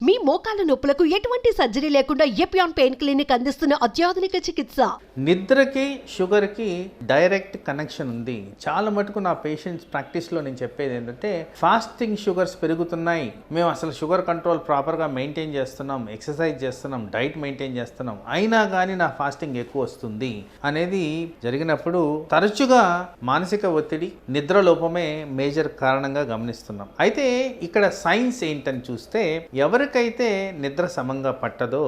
మీ మోకాల నొప్పులకు ఎటువంటి సర్జరీ లేకుండా ఎపియాన్ పెయిన్ క్లినిక్ అందిస్తున్న అత్యాధునిక చికిత్స. నిద్రకి షుగర్కి డైరెక్ట్ కనెక్షన్ ఉంది. చాలా మటుకు నా పేషెంట్స్ ప్రాక్టీస్లో నేను చెప్పేది ఏంటంటే, ఫాస్టింగ్ షుగర్స్ పెరుగుతున్నాయి, మేము అసలు షుగర్ కంట్రోల్ ప్రాపర్గా మెయింటైన్ చేస్తున్నాం, ఎక్సర్సైజ్ చేస్తున్నాం, డైట్ మెయింటైన్ చేస్తున్నాం, అయినా కానీ నా ఫాస్టింగ్ ఎక్కువ వస్తుంది అనేది జరిగినప్పుడు తరచుగా మానసిక ఒత్తిడి, నిద్ర లోపమే మేజర్ కారణంగా గమనిస్తున్నాం. అయితే ఇక్కడ సైన్స్ ఏంటని చూస్తే, ఎవరికైతే నిద్ర సమంగా పట్టదో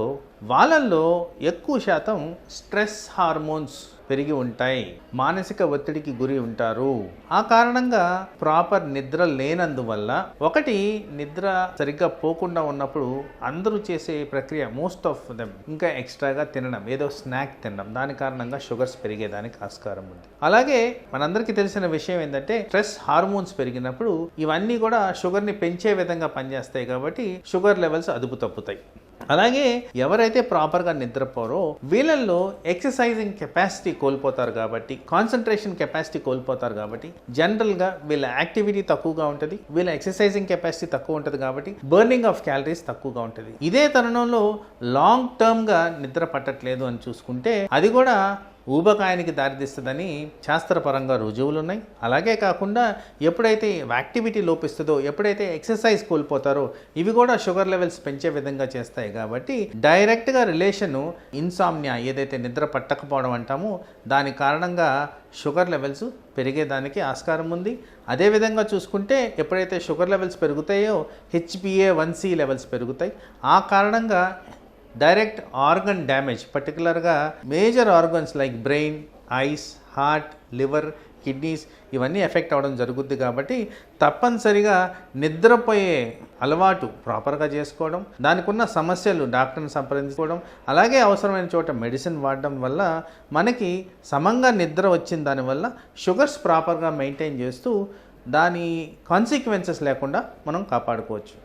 వాళ్ళల్లో ఎక్కువ శాతం స్ట్రెస్ హార్మోన్స్ పెరిగి ఉంటాయి, మానసిక ఒత్తిడికి గురి ఉంటారు. ఆ కారణంగా ప్రాపర్ నిద్ర లేనందువల్ల, ఒకటి నిద్ర సరిగ్గా పోకుండా ఉన్నప్పుడు అందరూ చేసే ప్రక్రియ మోస్ట్ ఆఫ్ దెమ్ ఇంకా ఎక్స్ట్రాగా తినడం, ఏదో స్నాక్ తినడం, దాని కారణంగా షుగర్స్ పెరిగేదానికి ఆస్కారం ఉంది. అలాగే మనందరికీ తెలిసిన విషయం ఏంటంటే, స్ట్రెస్ హార్మోన్స్ పెరిగినప్పుడు ఇవన్నీ కూడా షుగర్ని పెంచే విధంగా పనిచేస్తాయి కాబట్టి షుగర్ లెవెల్స్ అదుపు తప్పుతాయి. అలాగే ఎవరైతే ప్రాపర్గా నిద్రపోరో వీళ్ళల్లో ఎక్సర్సైజింగ్ కెపాసిటీ కోల్పోతారు కాబట్టి, కాన్సన్ట్రేషన్ కెపాసిటీ కోల్పోతారు కాబట్టి, జనరల్గా వీళ్ళ యాక్టివిటీ తక్కువగా ఉంటుంది, వీళ్ళ ఎక్సర్సైజింగ్ కెపాసిటీ తక్కువ ఉంటుంది కాబట్టి బర్నింగ్ ఆఫ్ క్యాలరీస్ తక్కువగా ఉంటుంది. ఇదే తరుణంలో లాంగ్ టర్మ్గా నిద్ర పట్టట్లేదు అని చూసుకుంటే అది కూడా ఊబకాయానికి దారితీస్తుందని శాస్త్రపరంగా రుజువులు ఉన్నాయి. అలాగే కాకుండా ఎప్పుడైతే యాక్టివిటీ లోపిస్తుందో, ఎప్పుడైతే ఎక్సర్సైజ్ కోల్పోతారో ఇవి కూడా షుగర్ లెవెల్స్ పెంచే విధంగా చేస్తాయి. కాబట్టి డైరెక్ట్గా రిలేషను ఇన్సామ్నియా, ఏదైతే నిద్ర పట్టకపోవడం అంటామో దాని కారణంగా షుగర్ లెవెల్స్ పెరిగేదానికి ఆస్కారం ఉంది. అదేవిధంగా చూసుకుంటే ఎప్పుడైతే షుగర్ లెవెల్స్ పెరుగుతాయో HbA1c లెవెల్స్ పెరుగుతాయి. ఆ కారణంగా డైరెక్ట్ ఆర్గన్ డ్యామేజ్, పర్టికులర్గా major organs like brain, ice, heart, liver, kidneys ఇవన్నీ ఎఫెక్ట్ అవ్వడం జరుగుద్ది. కాబట్టి తప్పనిసరిగా నిద్రపోయే అలవాటు ప్రాపర్గా చేసుకోవడం, దానికి ఉన్న సమస్యలు డాక్టర్ని సంప్రదించుకోవడం, అలాగే అవసరమైన చోట మెడిసిన్ వాడడం వల్ల మనకి సమంగా నిద్ర వచ్చిన దానివల్ల షుగర్స్ ప్రాపర్గా మెయింటైన్ చేస్తూ దాని కాన్సిక్వెన్సెస్ లేకుండా మనం కాపాడుకోవచ్చు.